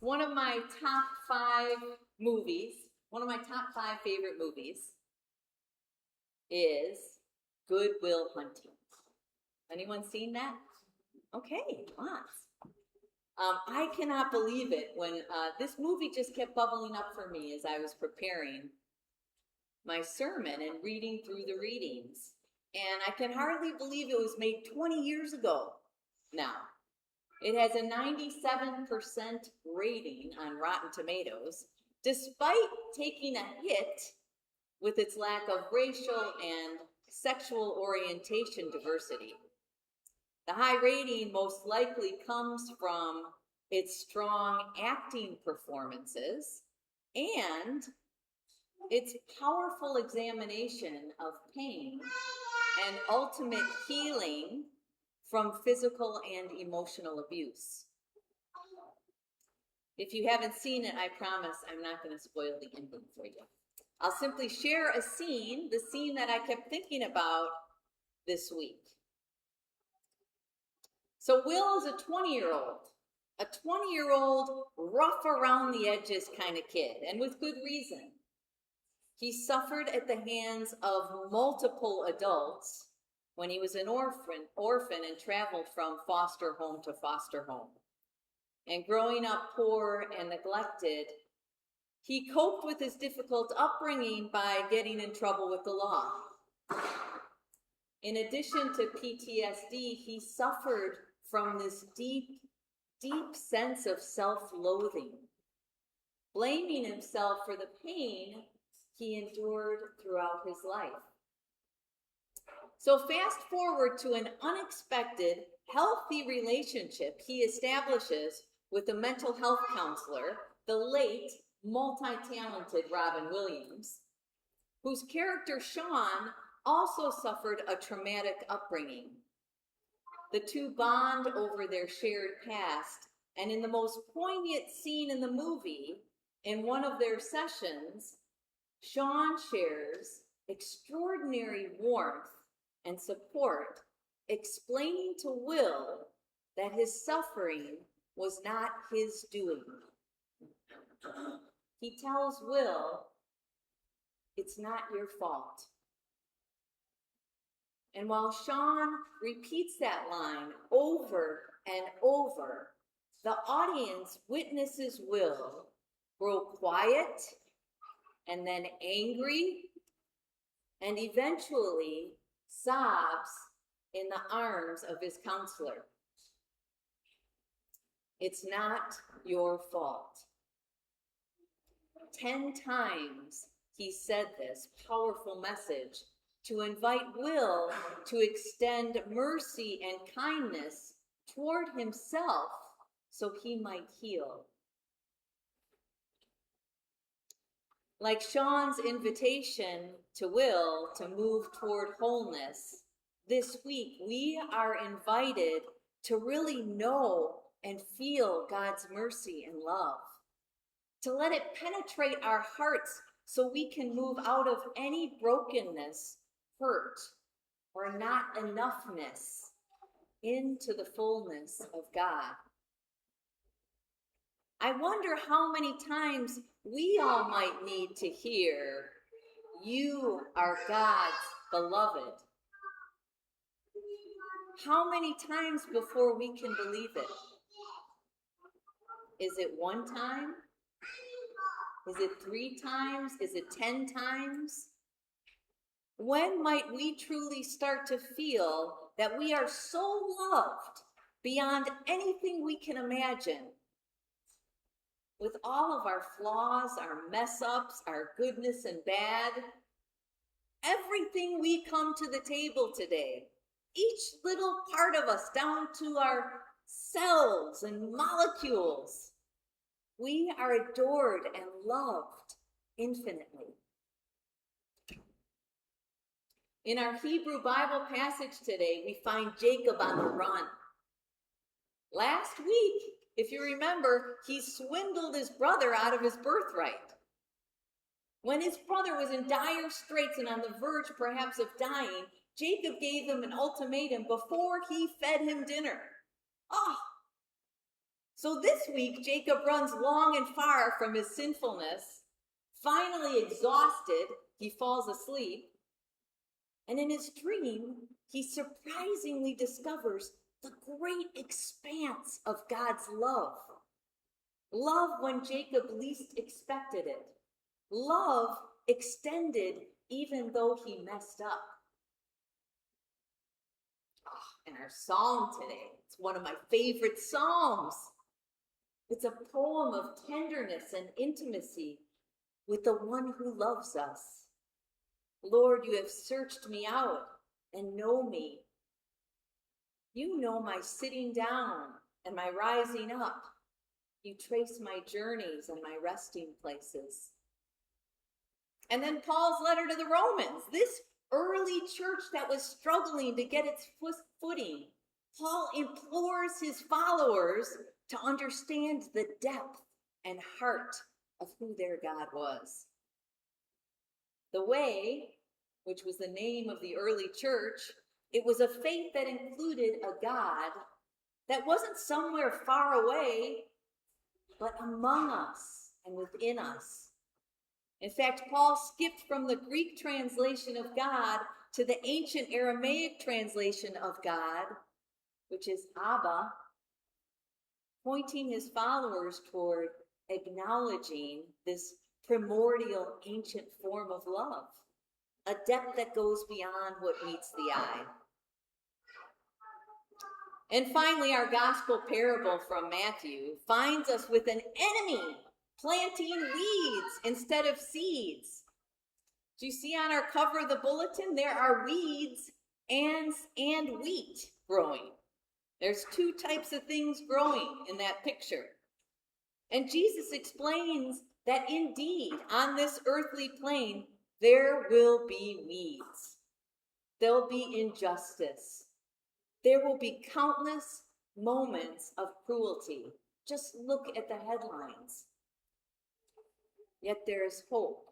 one of my top five favorite movies is Good Will Hunting. Anyone seen that? Okay, lots. I cannot believe it when this movie just kept bubbling up for me as I was preparing my sermon and reading through the readings. And I can hardly believe it was made 20 years ago now. It has a 97% rating on Rotten Tomatoes, despite taking a hit with its lack of racial and sexual orientation diversity. The high rating most likely comes from its strong acting performances and its powerful examination of pain and ultimate healing from physical and emotional abuse. If you haven't seen it, I promise I'm not going to spoil the ending for you. I'll simply share a scene, the scene that I kept thinking about this week. So Will is a 20-year-old rough around the edges kind of kid, and with good reason. He suffered at the hands of multiple adults when he was an orphan and traveled from foster home to foster home. And growing up poor and neglected, he coped with his difficult upbringing by getting in trouble with the law. In addition to PTSD, he suffered from this deep sense of self-loathing, blaming himself for the pain he endured throughout his life. So fast forward to an unexpected, healthy relationship he establishes with a mental health counselor, the late, multi-talented Robin Williams, whose character Sean also suffered a traumatic upbringing. The two bond over their shared past, and in the most poignant scene in the movie, in one of their sessions, Sean shares extraordinary warmth and support, explaining to Will that his suffering was not his doing. He tells Will, "It's not your fault." And while Sean repeats that line over and over, the audience witnesses Will grow quiet and then angry and eventually sobs in the arms of his counselor. It's not your fault. 10 times he said this powerful message to invite Will to extend mercy and kindness toward himself so he might heal. Like Sean's invitation to Will to move toward wholeness, this week we are invited to really know and feel God's mercy and love, to let it penetrate our hearts so we can move out of any brokenness, hurt, or not enoughness into the fullness of God. I wonder how many times we all might need to hear, "You are God's beloved." How many times before we can believe it? Is it 1 time? Is it 3 times? Is it 10 times? When might we truly start to feel that we are so loved beyond anything we can imagine? With all of our flaws, our mess-ups, our goodness and bad, everything we come to the table today, each little part of us down to our cells and molecules, we are adored and loved infinitely. In our Hebrew Bible passage today, we find Jacob on the run. Last week, if you remember, he swindled his brother out of his birthright. When his brother was in dire straits and on the verge perhaps of dying, Jacob gave him an ultimatum before he fed him dinner. So this week, Jacob runs long and far from his sinfulness. Finally exhausted, he falls asleep. And in his dream, he surprisingly discovers the great expanse of God's love. Love when Jacob least expected it. Love extended even though he messed up. And our psalm today, it's one of my favorite psalms. It's a poem of tenderness and intimacy with the one who loves us. Lord, you have searched me out and know me. You know my sitting down and my rising up. You trace my journeys and my resting places. And then Paul's letter to the Romans, this early church that was struggling to get its footing. Paul implores his followers to understand the depth and heart of who their God was. The Way, which was the name of the early church, it was a faith that included a God that wasn't somewhere far away, but among us and within us. In fact, Paul skipped from the Greek translation of God to the ancient Aramaic translation of God, which is Abba, pointing his followers toward acknowledging this primordial ancient form of love, a depth that goes beyond what meets the eye. And finally, our gospel parable from Matthew finds us with an enemy planting weeds instead of seeds. Do you see on our cover of the bulletin, there are weeds and wheat growing. There's two types of things growing in that picture. And Jesus explains that indeed, on this earthly plane, there will be weeds. There'll be injustice. There will be countless moments of cruelty. Just look at the headlines. Yet there is hope.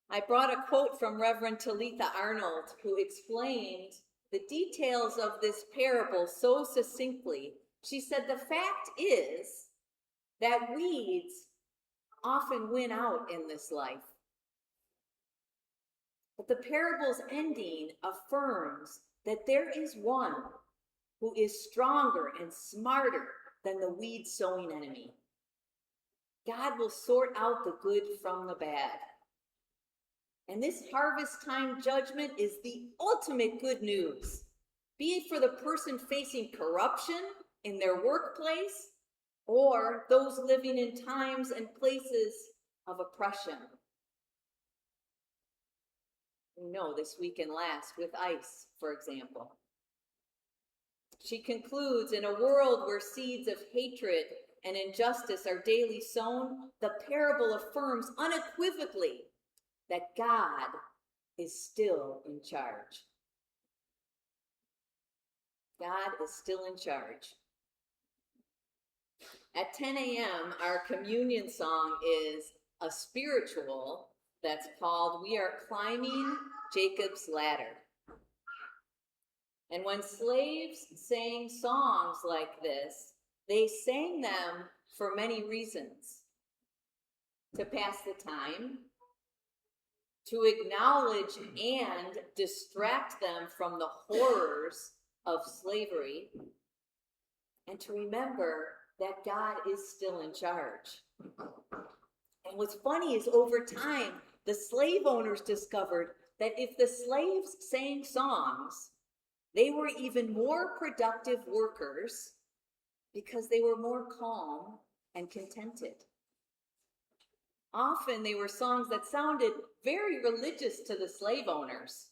I brought a quote from Reverend Talitha Arnold, who explained the details of this parable so succinctly. She said, the fact is that weeds often win out in this life. But the parable's ending affirms that there is one who is stronger and smarter than the weed-sowing enemy. God will sort out the good from the bad. And this harvest time judgment is the ultimate good news, be it for the person facing corruption in their workplace or those living in times and places of oppression. We know this week can last with ICE, for example. She concludes, in a world where seeds of hatred and injustice are daily sown, the parable affirms unequivocally that God is still in charge. God is still in charge. At 10 a.m., our communion song is a spiritual that's called We Are Climbing Jacob's Ladder. And when slaves sang songs like this, they sang them for many reasons. To pass the time, to acknowledge and distract them from the horrors of slavery, and to remember that God is still in charge. And what's funny is over time, the slave owners discovered that if the slaves sang songs, they were even more productive workers because they were more calm and contented. Often they were songs that sounded very religious to the slave owners.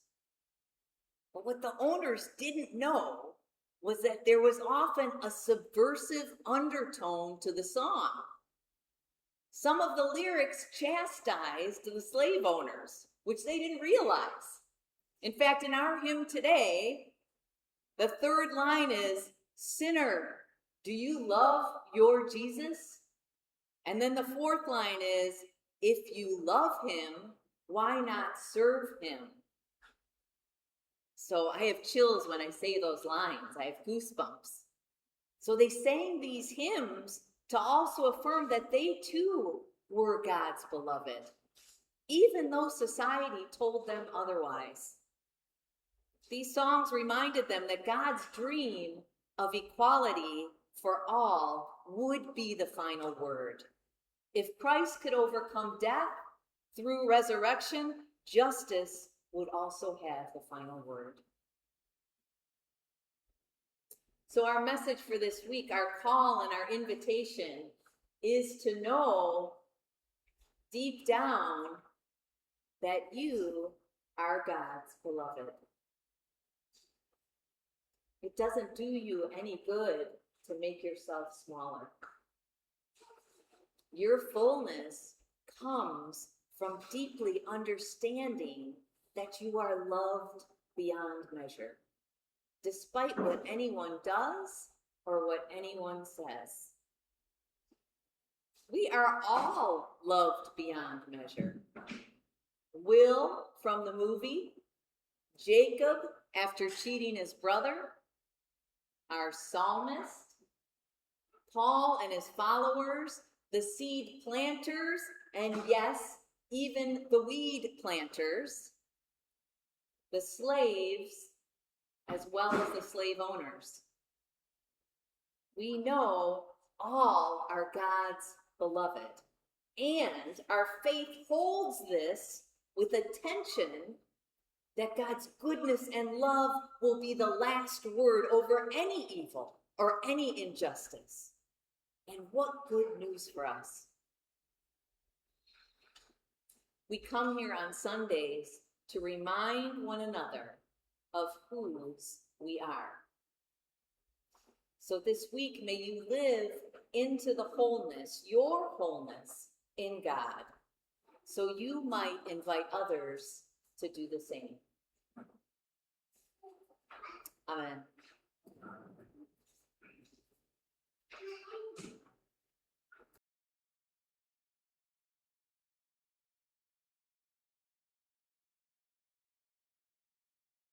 But what the owners didn't know was that there was often a subversive undertone to the song. Some of the lyrics chastised the slave owners, which they didn't realize. In fact, in our hymn today, the third line is, "Sinner, do you love your Jesus?" And then the fourth line is, "If you love him, why not serve him?" So I have chills when I say those lines. I have goosebumps. So they sang these hymns to also affirm that they too were God's beloved, even though society told them otherwise. These songs reminded them that God's dream of equality for all would be the final word. If Christ could overcome death through resurrection, justice would also have the final word. So our message for this week, our call and our invitation is to know deep down that you are God's beloved. It doesn't do you any good to make yourself smaller. Your fullness comes from deeply understanding that you are loved beyond measure, despite what anyone does or what anyone says. We are all loved beyond measure. Will from the movie, Jacob after cheating his brother, our psalmist, Paul and his followers, the seed planters, and yes, even the weed planters, the slaves, as well as the slave owners. We know all are God's beloved, and our faith holds this with a tension that God's goodness and love will be the last word over any evil or any injustice. And what good news for us. We come here on Sundays to remind one another of whose we are. So this week, may you live into the wholeness, your wholeness in God, so you might invite others to do the same. Amen.